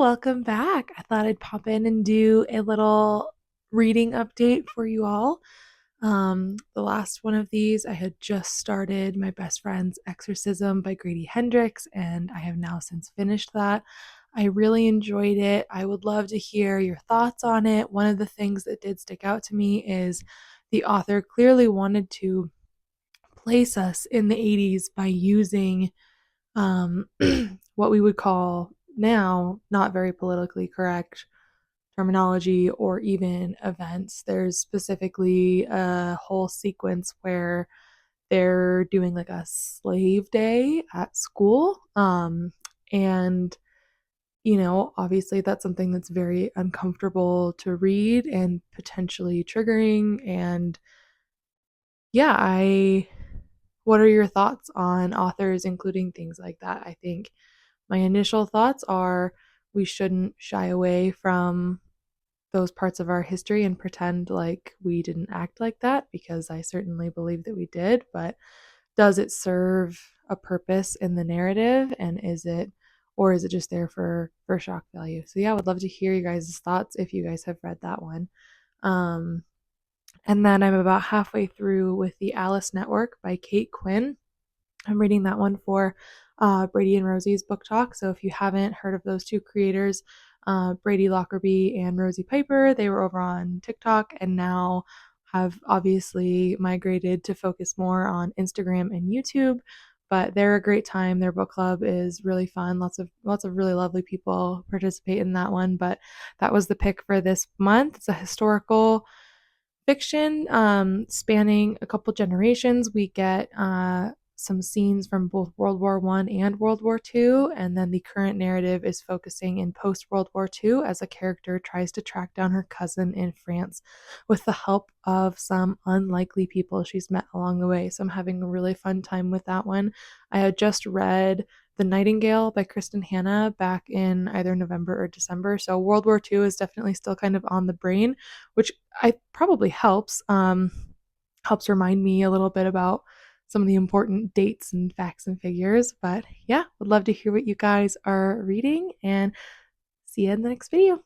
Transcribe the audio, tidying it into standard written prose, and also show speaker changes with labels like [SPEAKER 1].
[SPEAKER 1] welcome back. I thought I'd pop in and do a little reading update for you all. The last one of these, I had just started My Best Friend's Exorcism by Grady Hendrix, and I have now since finished that. I really enjoyed it. I would love to hear your thoughts on it. One of the things that did stick out to me is the author clearly wanted to place us in the 80s by using um, what we would call now not very politically correct terminology or even events. There's specifically a whole sequence where they're doing like a slave day at school. And, obviously that's something that's very uncomfortable to read and potentially triggering. And yeah, what are your thoughts on authors including things like that? I think my initial thoughts are we shouldn't shy away from those parts of our history and pretend like we didn't act like that, because I certainly believe that we did, but does it serve a purpose in the narrative, and is it just there for shock value? So yeah, I would love to hear you guys' thoughts if you guys have read that one. Um and then I'm about halfway through with The Alice Network by Kate Quinn. I'm reading that one for Brady and Rosie's book talk. So if you haven't heard of those two creators, Brady Lockerbie and Rosie Piper, they were over on TikTok and now have obviously migrated to focus more on Instagram and YouTube. But they're a great time. Their book club is really fun. Lots of really lovely people participate in that one. But that was the pick for this month. It's a historical fiction spanning a couple generations. We get some scenes from both World War One and World War Two, and then the current narrative is focusing in post World War Two as a character tries to track down her cousin in France with the help of some unlikely people she's met along the way. So I'm having a really fun time with that one. I had just read The Nightingale by Kristen Hanna back in either November or December. So World War Two is definitely still kind of on the brain, which I probably helps remind me a little bit about some of the important dates and facts and figures. But yeah, would love to hear what you guys are reading, and see you in the next video.